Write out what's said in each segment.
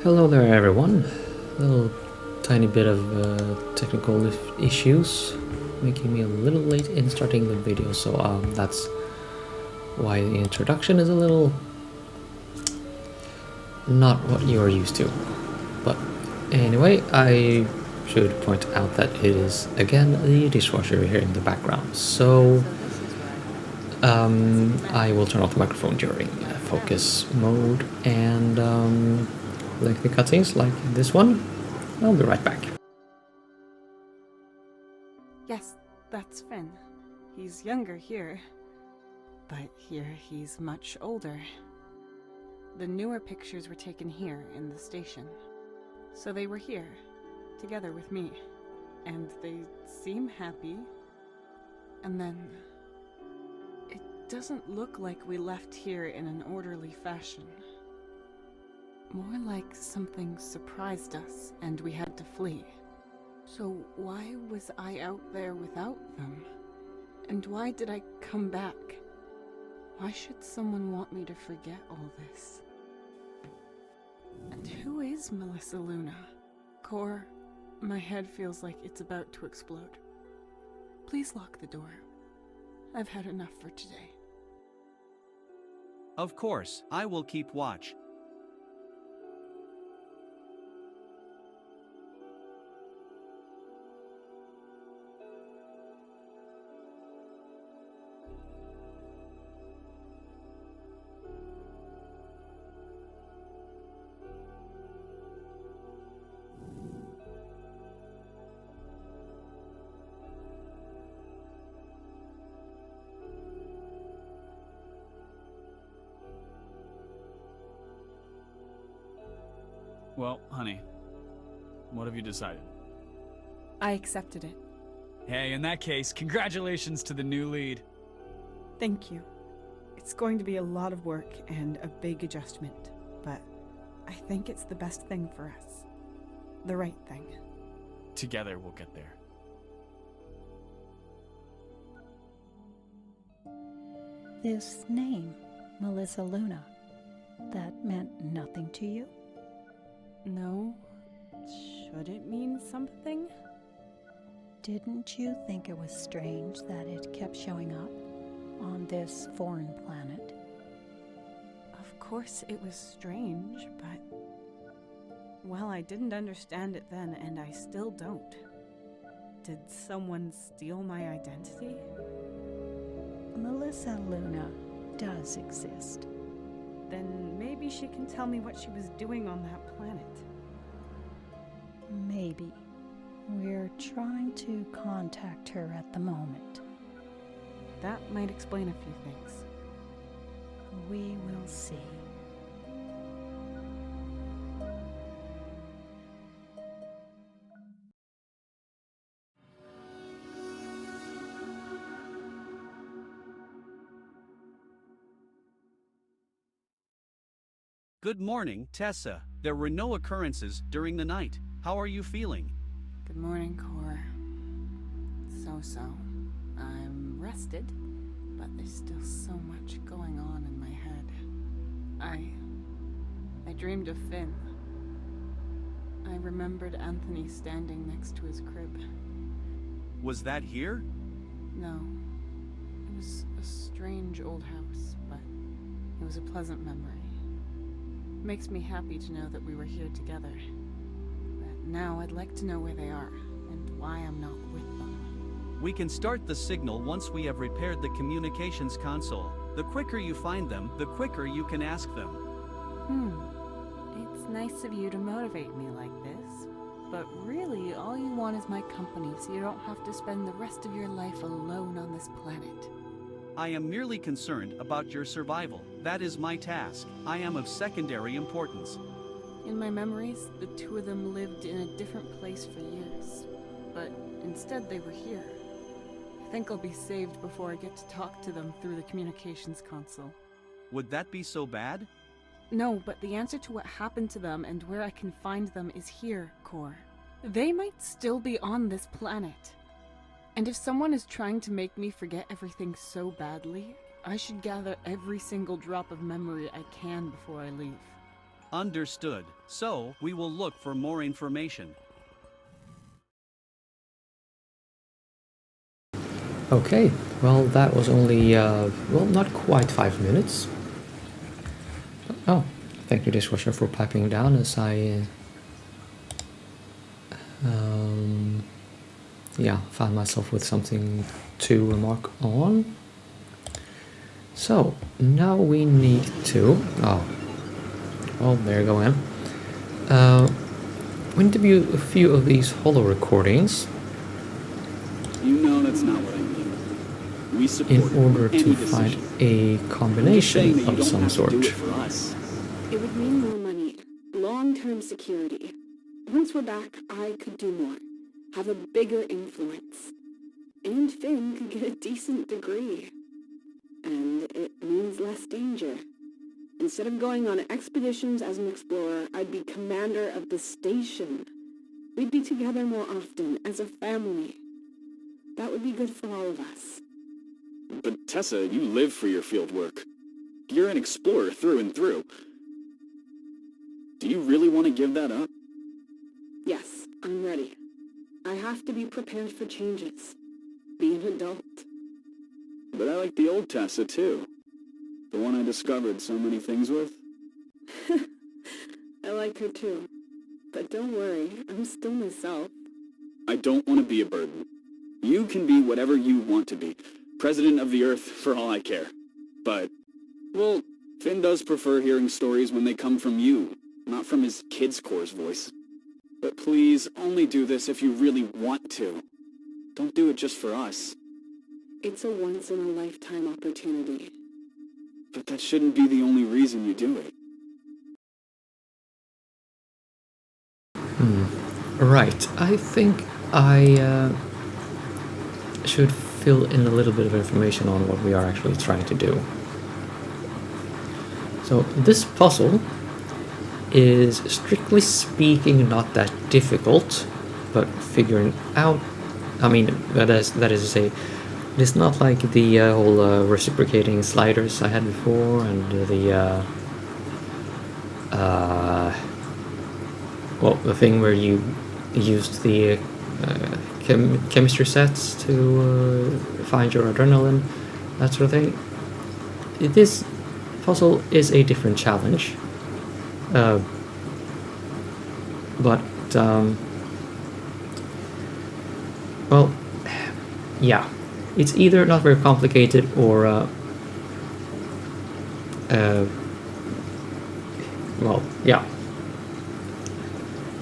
Hello there, everyone. A little tiny bit of technical issues making me a little late in starting the video, so that's why the introduction is a little not what you are used to. But anyway, I should point out that it is again the dishwasher here in the background, so I will turn off the microphone during focus mode and lengthy cutscenes like this one. I'll be right back. Yes, that's Finn. He's younger here, but here he's much older. The newer pictures were taken here in the station. So they were here, together with me, and they seem happy. And then it doesn't look like we left here in an orderly fashion. More like something surprised us and we had to flee. So why was I out there without them? And why did I come back? Why should someone want me to forget all this? And who is Melissa Luna? Cor, my head feels like it's about to explode. Please lock the door. I've had enough for today. Of course, I will keep watch. Well, honey, what have you decided? I accepted it. Hey, in that case, congratulations to the new lead. Thank you. It's going to be a lot of work and a big adjustment, but I think it's the best thing for us. The right thing. Together we'll get there. This name, Melissa Luna, that meant nothing to you? No. Should it mean something? Didn't you think it was strange that it kept showing up on this foreign planet? Of course it was strange, but... well, I didn't understand it then, and I still don't. Did someone steal my identity? Melissa Luna does exist. Then maybe she can tell me what she was doing on that planet. Maybe. We're trying to contact her at the moment. That might explain a few things. We will see. Good morning, Tessa. There were no occurrences during the night. How are you feeling? Good morning, Cor. So. I'm rested, but there's still so much going on in my head. I dreamed of Finn. I remembered Anthony standing next to his crib. Was that here? No. It was a strange old house, but it was a pleasant memory. Makes me happy to know that we were here together. But now I'd like to know where they are, and why I'm not with them. We can start the signal once we have repaired the communications console. The quicker you find them, the quicker you can ask them. It's nice of you to motivate me like this, but really all you want is my company so you don't have to spend the rest of your life alone on this planet. I am merely concerned about your survival. That is my task. I am of secondary importance. In my memories, the two of them lived in a different place for years, but instead they were here. I think I'll be saved before I get to talk to them through the communications console. Would that be so bad? No, but the answer to what happened to them and where I can find them is here, Cor. They might still be on this planet. And if someone is trying to make me forget everything so badly, I should gather every single drop of memory I can before I leave. Understood. So, we will look for more information. Okay, well, that was only, well, not quite 5 minutes. Oh, thank you, dishwasher, for piping down as I, yeah, found myself with something to remark on. So, now we need to, oh, well, there you go, Em. We need to view a few of these holo recordings You know that's not what I mean. We support in order any to find decision. a I'm just saying combination that you of don't some have sort. to do it for us. It would mean more money, long-term security. Once we're back, I could do more, have a bigger influence. And Finn could get a decent degree. And it means less danger. Instead of going on expeditions as an explorer, I'd be commander of the station. We'd be together more often, as a family. That would be good for all of us. But Tessa, you live for your field work. You're an explorer through and through. Do you really want to give that up? Yes, I'm ready. I have to be prepared for changes. Be an adult. But I like the old Tessa, too. The one I discovered so many things with. I like her too. But don't worry, I'm still myself. I don't want to be a burden. You can be whatever you want to be. President of the Earth, for all I care. But, well, Finn does prefer hearing stories when they come from you, not from his kid's core's voice. But please, only do this if you really want to. Don't do it just for us. It's a once-in-a-lifetime opportunity. But that shouldn't be the only reason you do it. Right, I think I should fill in a little bit of information on what we are actually trying to do. So this puzzle is, strictly speaking, not that difficult, but figuring out, I mean, that is to say, it's not like the whole reciprocating sliders I had before, and well, the thing where you used the chemistry sets to find your adrenaline, that sort of thing. This puzzle is a different challenge, but well, yeah, it's either not very complicated or well, yeah,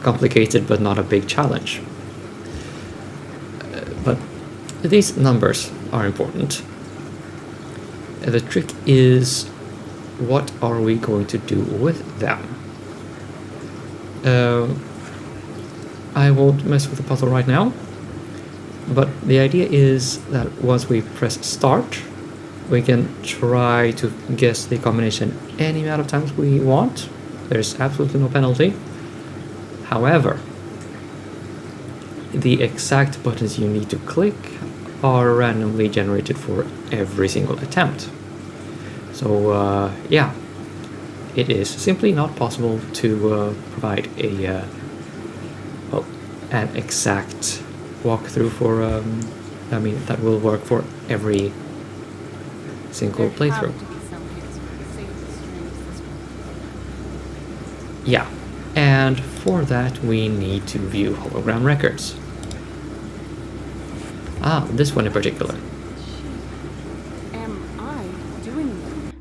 complicated but not a big challenge. But these numbers are important. The trick is, what are we going to do with them? I won't mess with the puzzle right now, but the idea is that once we press start, we can try to guess the combination any amount of times we want. There's absolutely no penalty. However, the exact buttons you need to click are randomly generated for every single attempt. So yeah, it is simply not possible to provide a well, an exact walkthrough for I mean, that will work for every single playthrough. Yeah, and for that we need to view hologram records. Ah, this one in particular. Am I doing them?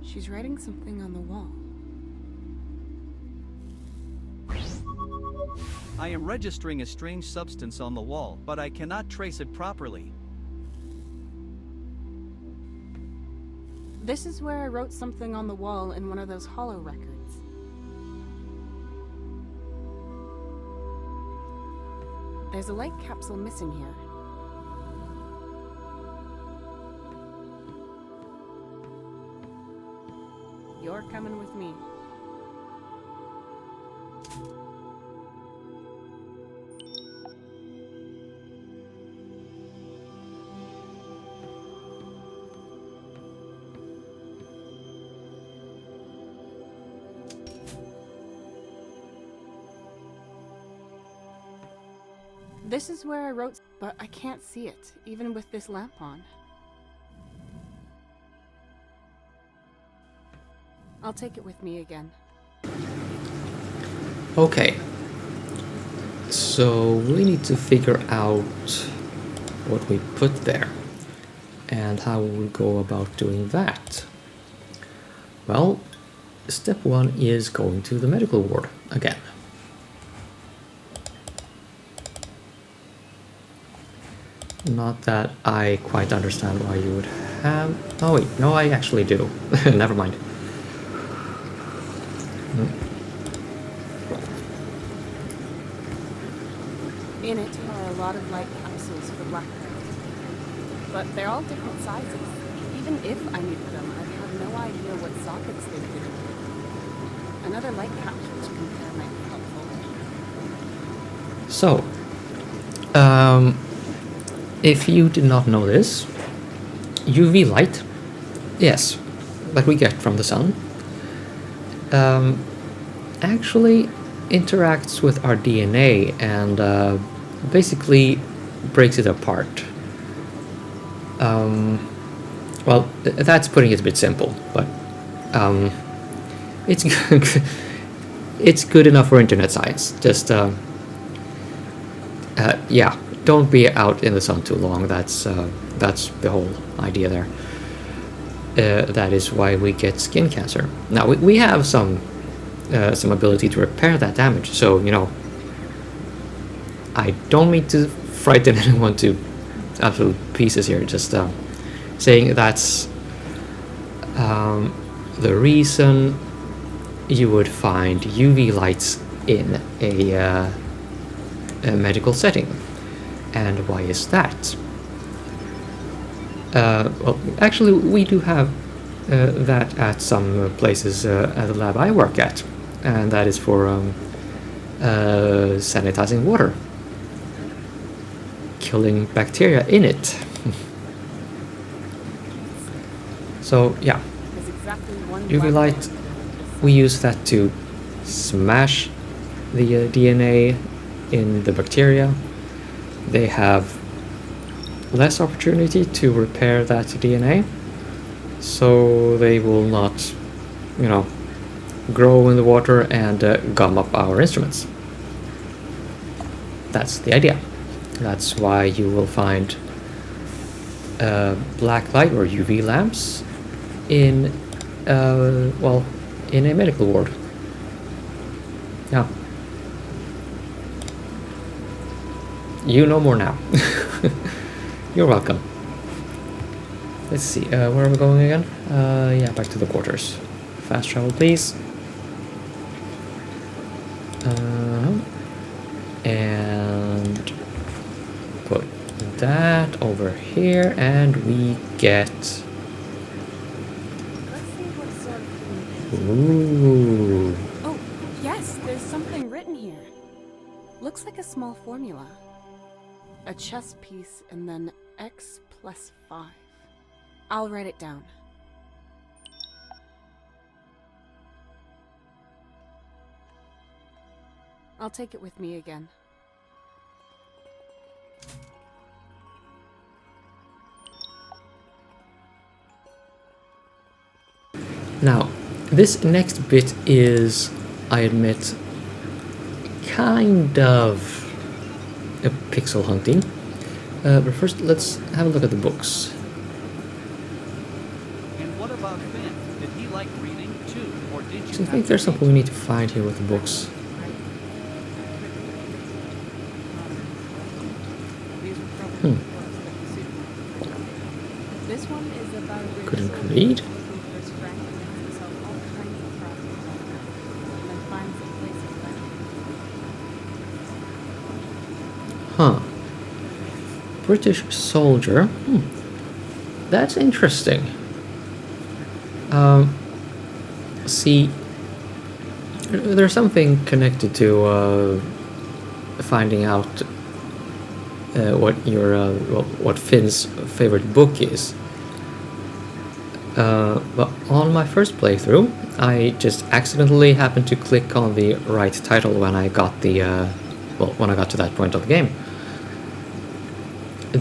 She's writing something on the wall. I am registering a strange substance on the wall, but I cannot trace it properly. This is where I wrote something on the wall in one of those holo records. There's a light capsule missing here. You're coming with me. This is where I wrote, but I can't see it, even with this lamp on. I'll take it with me again. Okay. So we need to figure out what we put there and how we'll go about doing that. Well, step one is going to the medical ward again. Not that I quite understand why you would have... Oh wait, no, I actually do. Never mind. In it are a lot of light capsules for Black Knight. But they're all different sizes. Even if I needed them, I'd have no idea what sockets they would be. Another light capsule to compare might be helpful. So, if you did not know this, UV light, yes, that we get from the sun, actually interacts with our DNA and basically breaks it apart. Well, that's putting it a bit simple, but it's good. It's good enough for internet science. Just yeah, don't be out in the sun too long. That's the whole idea there. That is why we get skin cancer. Now we have some ability to repair that damage. So you know, I don't mean to frighten anyone to absolute pieces here. Just saying that's the reason you would find UV lights in a medical setting. And why is that? Well, actually, we do have that at some places at the lab I work at, and that is for sanitizing water, killing bacteria in it. So yeah, There's exactly one UV black light, we use that to smash the DNA in the bacteria. They have less opportunity to repair that DNA, so they will not, you know, grow in the water and gum up our instruments. That's the idea. That's why you will find black light or UV lamps in, well, in a medical ward. Yeah. You know more now. You're welcome. Let's see, where are we going again? Yeah, back to the quarters. Fast travel, please. And put that over here, and we get... Let's see what sort of thing it is. Ooh. Oh, yes, there's something written here. Looks like a small formula. A chess piece and then x plus 5. I'll write it down. I'll take it with me again. Now, this next bit is, I admit, kind of a pixel hunting. But first, let's have a look at the books. And what about Finn? Did he like reading too, or did you? So I think there's something we need to find here with the books. This one is about a Couldn't read. First Frank gets himself all kinds of problems and then finds a place of learning. Huh. British soldier. That's interesting. See, there's something connected to finding out what your what Finn's favorite book is. But on my first playthrough, I just accidentally happened to click on the right title when I got the when I got to that point of the game.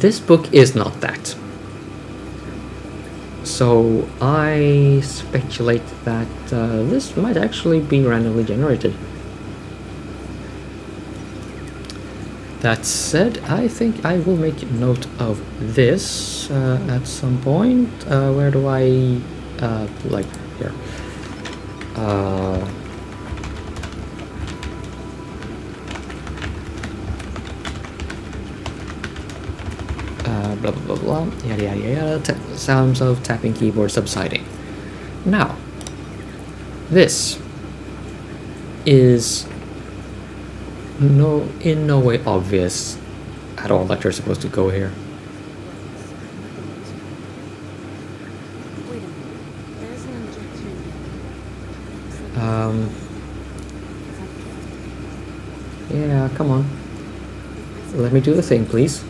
this book is not that. So I speculate that this might actually be randomly generated. That said, I think I will make note of this at some point. Where do I, like, here. Blah blah blah blah, yada yada yada, sounds of tapping keyboard subsiding. Now, this is in no way obvious at all that you're supposed to go here. Wait a minute. There's an injection. Yeah, come on. Let me do the thing, please.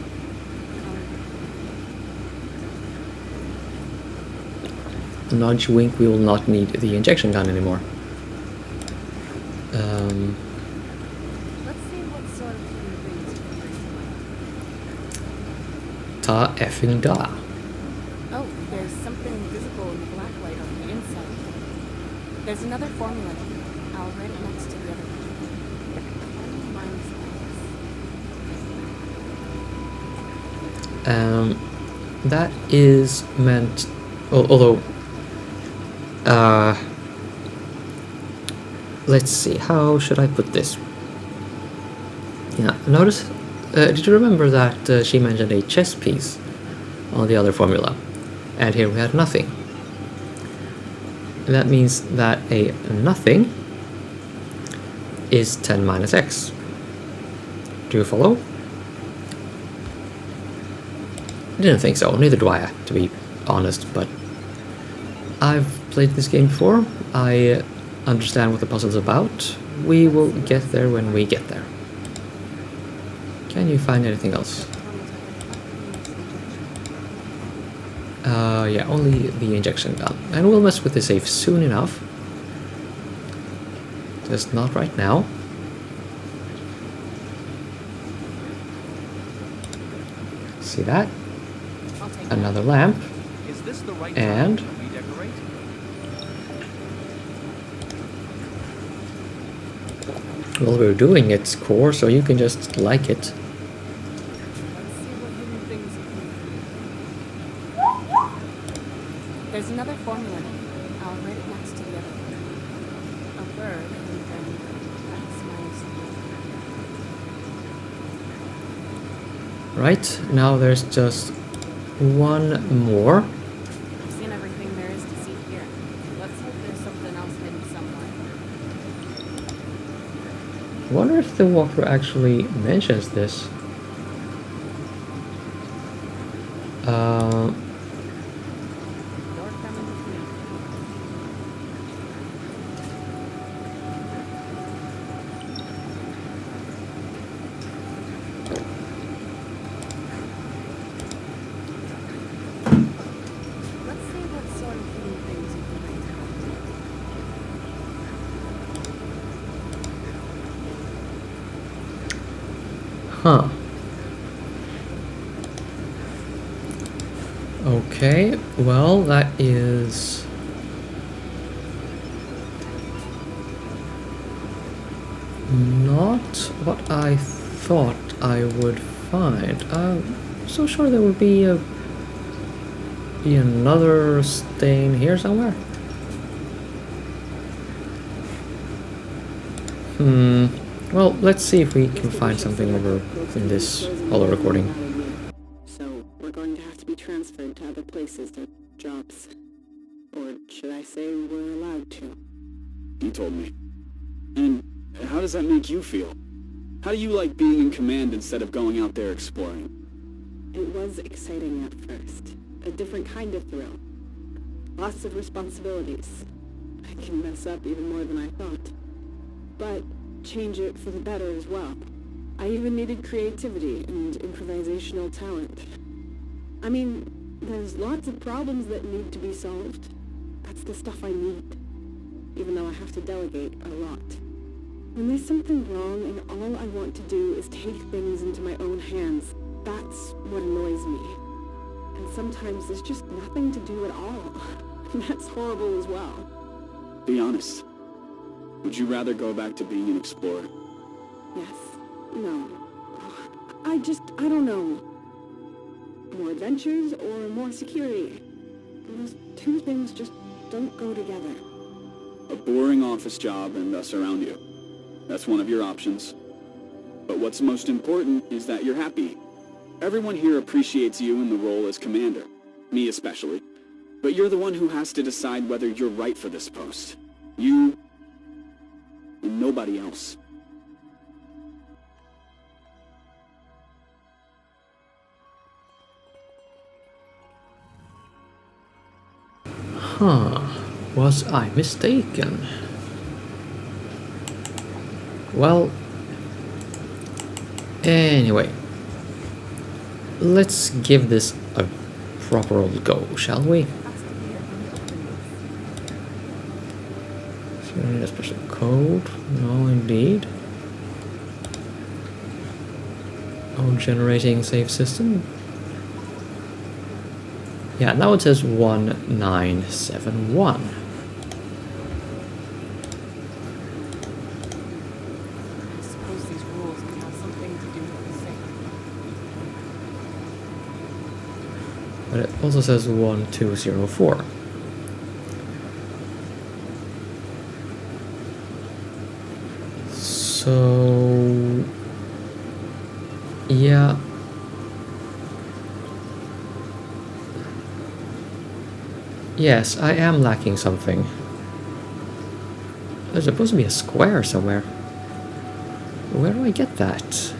Nudge, wink, we will not need the injection gun anymore. Let's see what sort of things Ta effing da. Oh, there's something visible in the black light on the inside. There's another formula. I'll write it next to the other one. That is meant, although, let's see, how should I put this? Yeah, notice, did you remember that she mentioned a chess piece on the other formula? And here we had nothing. That means that a nothing is 10 minus x. Do you follow? I didn't think so, neither do I, to be honest, but I've played this game before. I understand what the puzzle's about. We will get there when we get there. Can you find anything else? Yeah, only the injection gun. And we'll mess with the safe soon enough. Just not right now. See that? Another lamp. Is this the right And time to redecorate? well, we're doing its core, so you can just like it. Let's see what hidden things you can do. There's another formula. I'll write it next to the other one. A bird, and then that's minus. Right, now there's just one more. I've seen everything there is to see here. Let's hope there's something else hidden somewhere. I wonder if the walkthrough actually mentions this. Door coming with me. Let's see what sort of hidden things you can find out. Huh. Okay, well, that is not what I thought I would find. I'm so sure there would be another stain here somewhere. Well, let's see if we can find something over in this holo recording. So we're going to have to be transferred to other places to jobs. Or should I say we're allowed to? You told me. And how does that make you feel? How do you like being in command instead of going out there exploring? It was exciting at first. A different kind of thrill. Lots of responsibilities. I can mess up even more than I thought. But change it for the better as well. I even needed creativity and improvisational talent. I mean, there's lots of problems that need to be solved. That's the stuff I need. Even though I have to delegate a lot. When there's something wrong and all I want to do is take things into my own hands, That's what annoys me. And sometimes there's just nothing to do at all. That's horrible as well. Be honest. Would you rather go back to being an explorer? Yes. No. I don't know. More adventures or more security? Those two things just don't go together. A boring office job and us around you. That's one of your options. But what's most important is that you're happy. Everyone here appreciates you in the role as commander. Me especially. But you're the one who has to decide whether you're right for this post. You and nobody else. Huh. Was I mistaken? Well, anyway, let's give this a proper old go, shall we? So we need a special code? No, indeed. Oh, generating save system? Yeah, now it says 1971. I suppose these rules could have something to do with the same. But it also says 1204. So... yeah. Yes, I am lacking something. There's supposed to be a square somewhere. Where do I get that?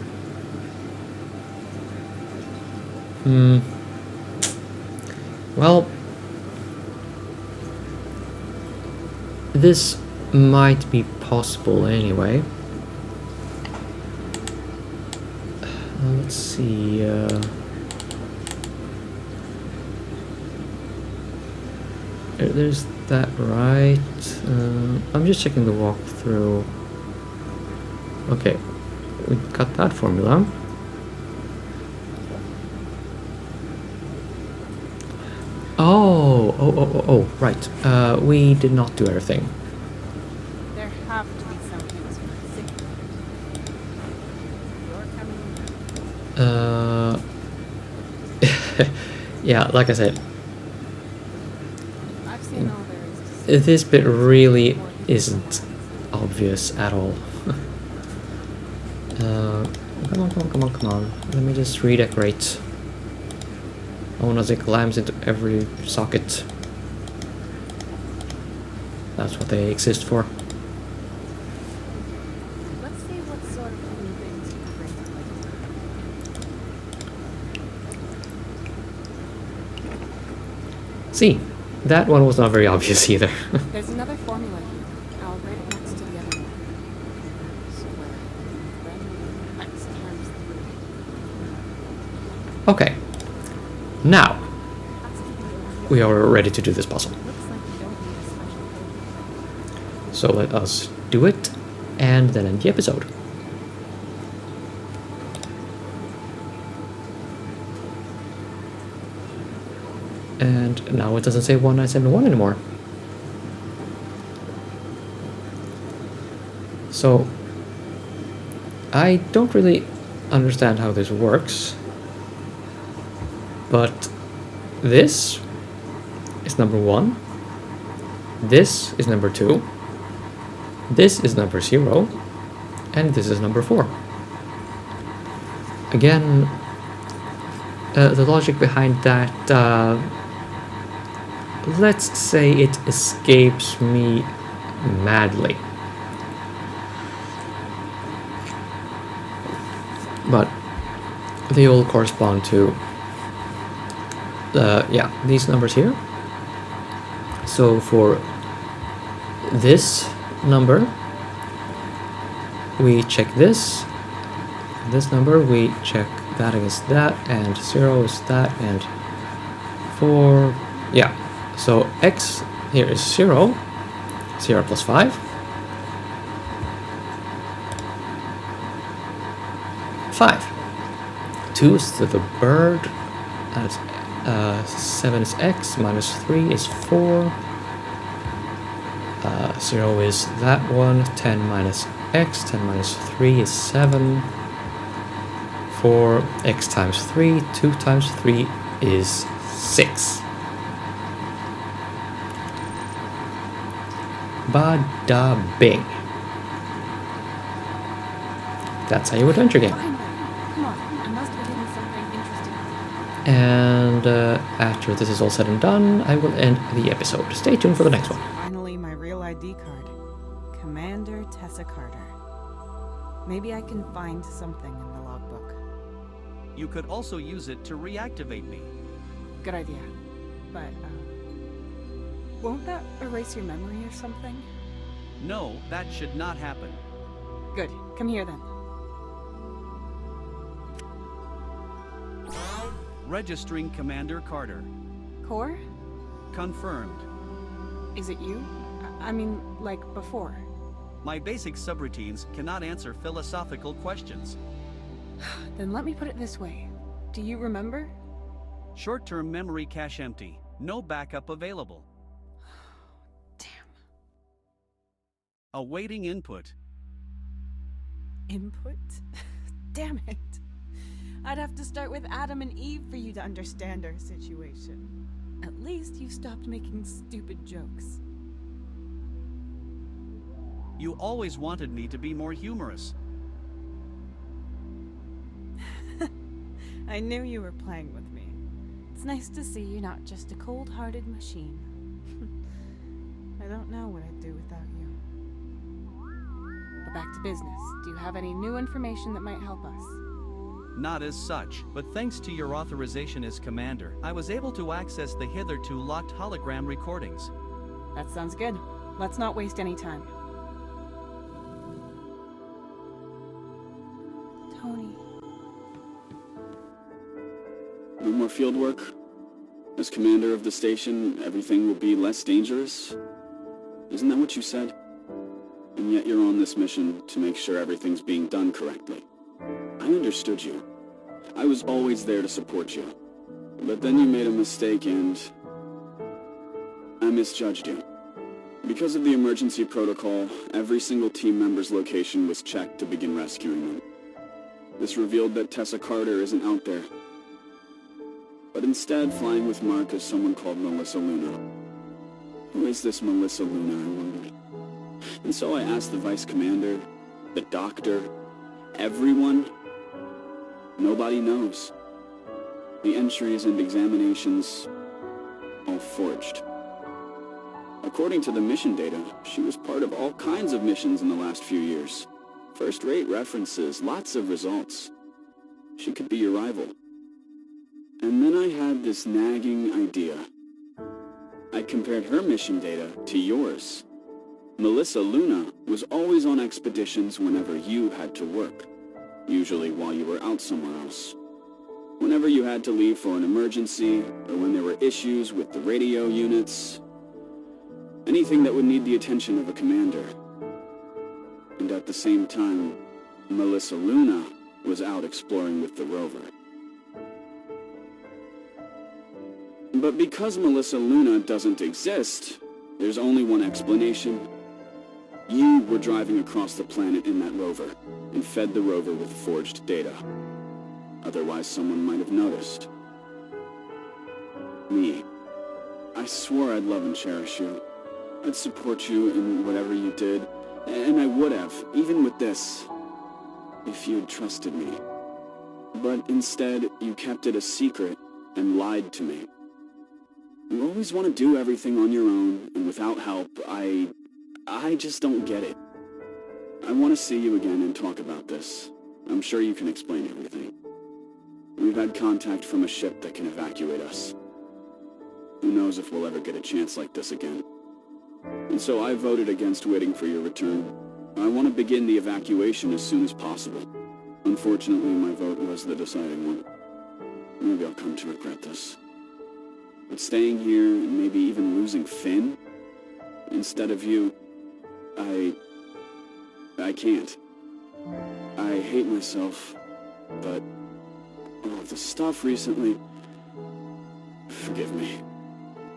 Well, this might be possible anyway. Let's see. There's that, right? I'm just checking the walkthrough. Okay, we got that formula. Oh, right. We did not do everything. There have to be some things for the sick. You're coming. Yeah, like I said, I've seen all there is to see. this bit really isn't obvious at all. Come on. Let me just redecorate. I want to stick lamps into every socket. That's what they exist for. Let's see what sort of new things you can bring to life. See, that one was not very obvious either. There's another formula here. I'll write it next to the other one. Square. Then x times 3. Okay. Now, we are ready to do this puzzle. Looks like you don't need a special code. So let us do it, and then end the episode. And now it doesn't say 1971 anymore. So, I don't really understand how this works, but this is number 1, this is number 2, this is number 0, and this is number 4. Again, the logic behind that, let's say it escapes me madly. But they all correspond to, yeah, these numbers here. So for this number, we check this number, we check that against that, and 0 is that, and 4, yeah. So x here is 0, 0 plus 5, 5. 2 is the bird. 7 is x, minus 3 is 4. 0 is that one. 10 minus x, 10 minus 3 is 7. 4, x times 3, 2 times 3 is 6. Bada bing. That's how you adventure game. Finally! Come on, I must have hidden something interesting. And after this is all said and done, I will end the episode. Stay tuned for the next one. Finally, my real ID card. Commander Tessa Carter. Maybe I can find something in the logbook. You could also use it to reactivate me. Good idea. But, won't that erase your memory or something? No, that should not happen. Good. Come here then. Registering Commander Carter. Core? Confirmed. Is it you? I mean, like before. My basic subroutines cannot answer philosophical questions. Then let me put it this way. Do you remember? Short-term memory cache empty. No backup available. Damn. Awaiting input. Input? Damn it. I'd have to start with Adam and Eve for you to understand our situation. At least you've stopped making stupid jokes. You always wanted me to be more humorous. I knew you were playing with me. It's nice to see you're not just a cold-hearted machine. I don't know what I'd do without you. But back to business. Do you have any new information that might help us? Not as such, but thanks to your authorization as commander, I was able to access the hitherto locked hologram recordings. That sounds good. Let's not waste any time. Tony. No more field work? As commander of the station, everything will be less dangerous? Isn't that what you said? And yet you're on this mission to make sure everything's being done correctly. I understood you. I was always there to support you. But then you made a mistake and I misjudged you. Because of the emergency protocol, every single team member's location was checked to begin rescuing them. This revealed that Tessa Carter isn't out there, but instead flying with Mark is someone called Melissa Luna. Who is this Melissa Luna, I wondered. And so I asked the vice commander, the doctor, everyone. Nobody knows. The entries and examinations, all forged. According to the mission data, she was part of all kinds of missions in the last few years. First-rate references, lots of results. She could be your rival. And then I had this nagging idea. I compared her mission data to yours. Melissa Luna was always on expeditions whenever you had to work, usually while you were out somewhere else. Whenever you had to leave for an emergency, or when there were issues with the radio units, anything that would need the attention of a commander. And at the same time, Melissa Luna was out exploring with the rover. But because Melissa Luna doesn't exist, there's only one explanation. You were driving across the planet in that rover, and fed the rover with forged data. Otherwise, someone might have noticed. Me. I swore I'd love and cherish you. I'd support you in whatever you did, and I would have, even with this, if you'd trusted me. But instead, you kept it a secret and lied to me. You always want to do everything on your own, and without help. I just don't get it. I want to see you again and talk about this. I'm sure you can explain everything. We've had contact from a ship that can evacuate us. Who knows if we'll ever get a chance like this again. And so I voted against waiting for your return. I want to begin the evacuation as soon as possible. Unfortunately, my vote was the deciding one. Maybe I'll come to regret this. But staying here and maybe even losing Finn instead of you, I can't. I hate myself, but the stuff recently... Forgive me.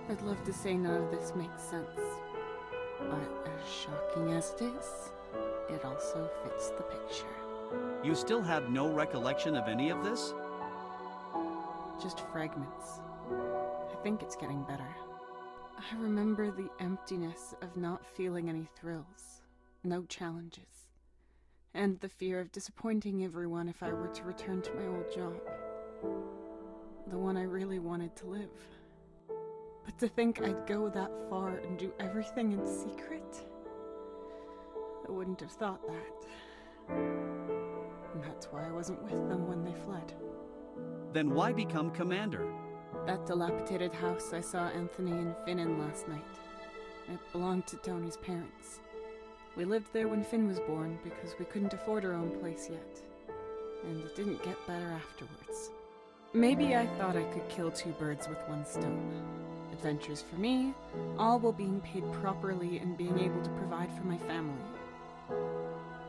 I'd love to say none of this makes sense, but as shocking as it is, it also fits the picture. You still have no recollection of any of this? Just fragments. I think it's getting better. I remember the emptiness of not feeling any thrills, no challenges, and the fear of disappointing everyone if I were to return to my old job. The one I really wanted to live. But to think I'd go that far and do everything in secret? I wouldn't have thought that. And that's why I wasn't with them when they fled. Then why become commander? That dilapidated house I saw Anthony and Finn in last night. It belonged to Tony's parents. We lived there when Finn was born because we couldn't afford our own place yet. And it didn't get better afterwards. Maybe I thought I could kill two birds with one stone. Adventures for me, all while being paid properly and being able to provide for my family.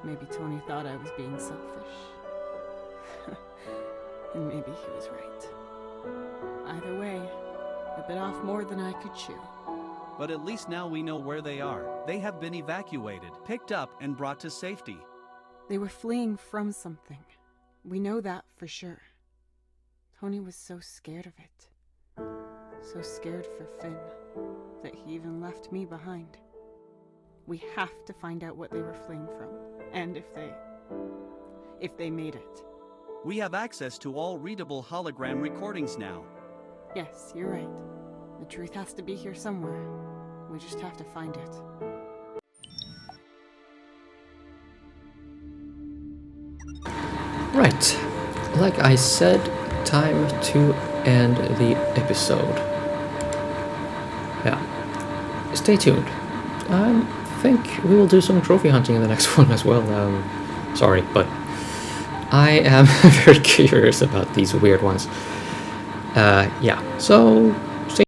Maybe Tony thought I was being selfish. And maybe he was right. Either way, I bit off more than I could chew. But at least now we know where they are. They have been evacuated, picked up, and brought to safety. They were fleeing from something. We know that for sure. Tony was so scared of it. So scared for Finn that he even left me behind. We have to find out what they were fleeing from, and if they made it. We have access to all readable hologram recordings now. Yes, you're right. The truth has to be here somewhere. We just have to find it. Right. Like I said, time to end the episode. Yeah. Stay tuned. I think we will do some trophy hunting in the next one as well. Sorry, but I am very curious about these weird ones. Yeah, so